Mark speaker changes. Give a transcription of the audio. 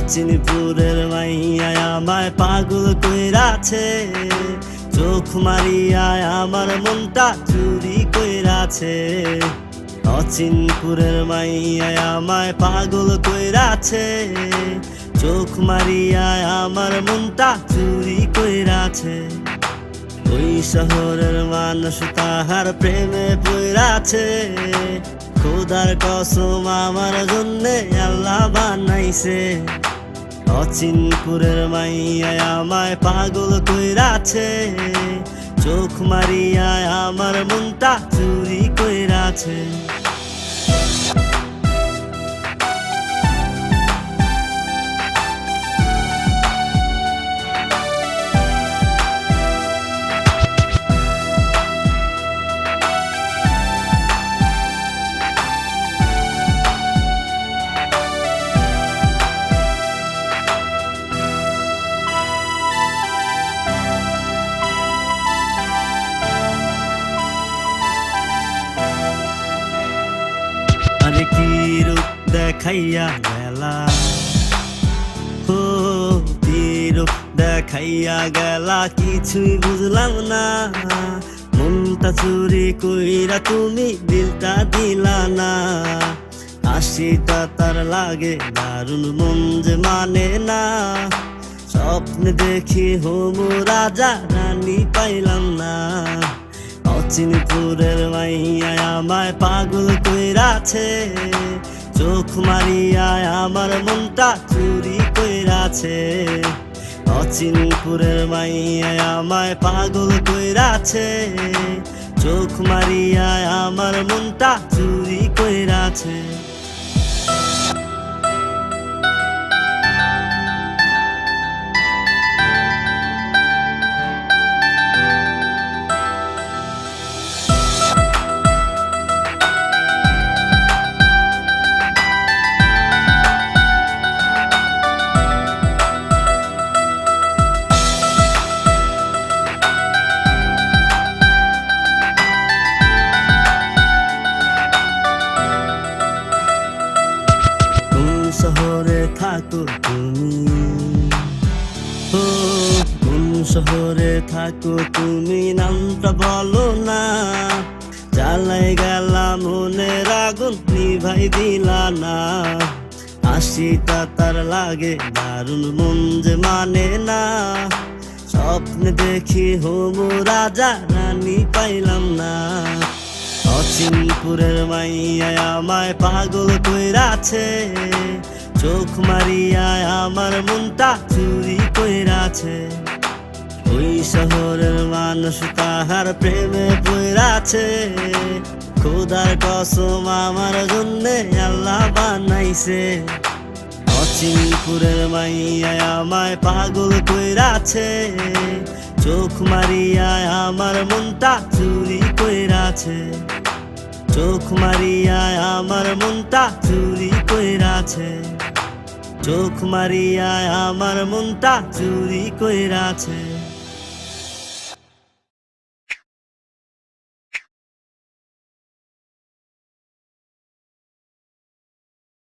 Speaker 1: অচিনপুরের মাইয়া আমায় পাগল কইরাছে, চোখ মারিয়ায় আমার মনটা চুরি কইরাছে। অচিনপুরের মাইয়া আমায় পাগল কইরাছে, চোখ মারিয়ায় আমার মনটা চুরি কইরাছে। ওই শহরের মানুষ তাহার প্রেমে পইরাছে, খোদার কসম আমার জন্যে আল্লাহ বানাইছে। অচিনপুরের মাইয়া আমায় পাগল কইরাছে, চোখ মারিয়ায় আমার মনটা চুরি কইরাছে। আরে কি রূপ দেখাইয়া গেলা, ও কি রূপ দেখাইয়া গেলা, কিছুই বুঝলাম না। মনটা চুরি কইরা তুমি দিলটা দিলা না। হাসিটা তার লাগে দারুণ, মন যে মানে না। স্বপ্নে দেখি হমু রাজা রানী পাইলাম না। অচিনপুরের মাইয়া আমায় পাগল কইরাছে, চোখ মারিয়ায় আমার মনটা চুরি কইরাছে। অচিনপুরের মাইয়া আমায় পাগল কইরাছে, চোখ মারিয়ায় আমার মনটা চুরি কইরাছে। শহরে থাকো তুমি, ও কোন শহরে থাকো তুমি, নামটা বলো না। জ্বালাই গেলাম মনের আগুন নিভাই দিলা না। হাসিটা তার লাগে দারুণ, মন যে মানে না। স্বপ্নে দেখি হমু রাজা রানী পাইলাম না। অচিনপুরের মাইয়া আমায় পাগল কইরাছে, চোখ মারিয়ায় আমার মনটা চুরি কইরাছে। ওই শহরের মানুষ তাহার প্রেমে পইরাছে, খোদার কসম আমার জন্যে আল্লাহ বানাইছে। অচিনপুরের মাইয়া আমায় পাগল কইরাছে, চোখ মারিয়ায় আমার মনটা চুরি কইরাছে। চোখ মারিয়ায় আমার মনটা চুরি কইরাছে, চোখ মারিয়ায় আমার মনটা চুরি কইরাছে।